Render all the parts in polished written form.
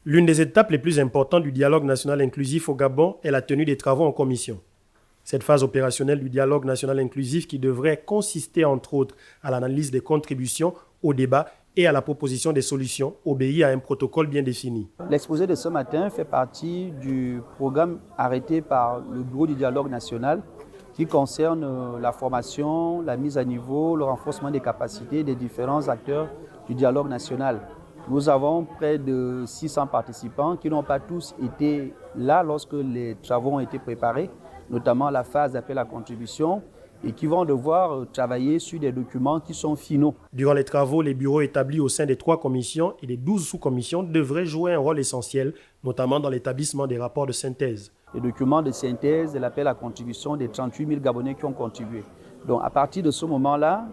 L'une des étapes les plus importantes du dialogue national inclusif au Gabon est la tenue des travaux en commission. Cette phase opérationnelle du dialogue national inclusif qui devrait consister entre autres à l'analyse des contributions, au débat et à la proposition des solutions obéit à un protocole bien défini. L'exposé de ce matin fait partie du programme arrêté par le Bureau du dialogue national qui concerne la formation, la mise à niveau, le renforcement des capacités des différents acteurs du dialogue national. Nous avons près de 600 participants qui n'ont pas tous été là lorsque les travaux ont été préparés, notamment la phase d'appel à contribution, et qui vont devoir travailler sur des documents qui sont finaux. Durant les travaux, les bureaux établis au sein des 3 commissions et des 12 sous-commissions devraient jouer un rôle essentiel, notamment dans l'établissement des rapports de synthèse. Les documents de synthèse et l'appel à contribution des 38 000 Gabonais qui ont contribué. Donc à partir de ce moment-là,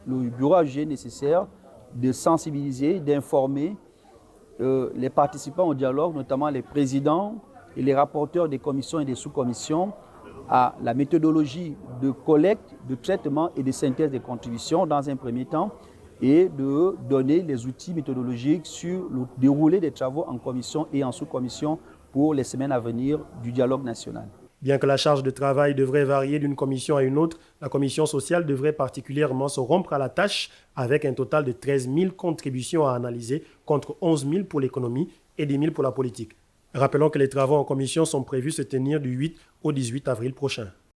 le bureau a jugé nécessaire de sensibiliser, d'informer les participants au dialogue, notamment les présidents et les rapporteurs des commissions et des sous-commissions, à la méthodologie de collecte, de traitement et de synthèse des contributions dans un premier temps et de donner les outils méthodologiques sur le déroulé des travaux en commission et en sous-commission pour les semaines à venir du dialogue national. Bien que la charge de travail devrait varier d'une commission à une autre, la commission sociale devrait particulièrement se rompre à la tâche avec un total de 13 000 contributions à analyser contre 11 000 pour l'économie et 10 000 pour la politique. Rappelons que les travaux en commission sont prévus se tenir du 8 au 18 avril prochain.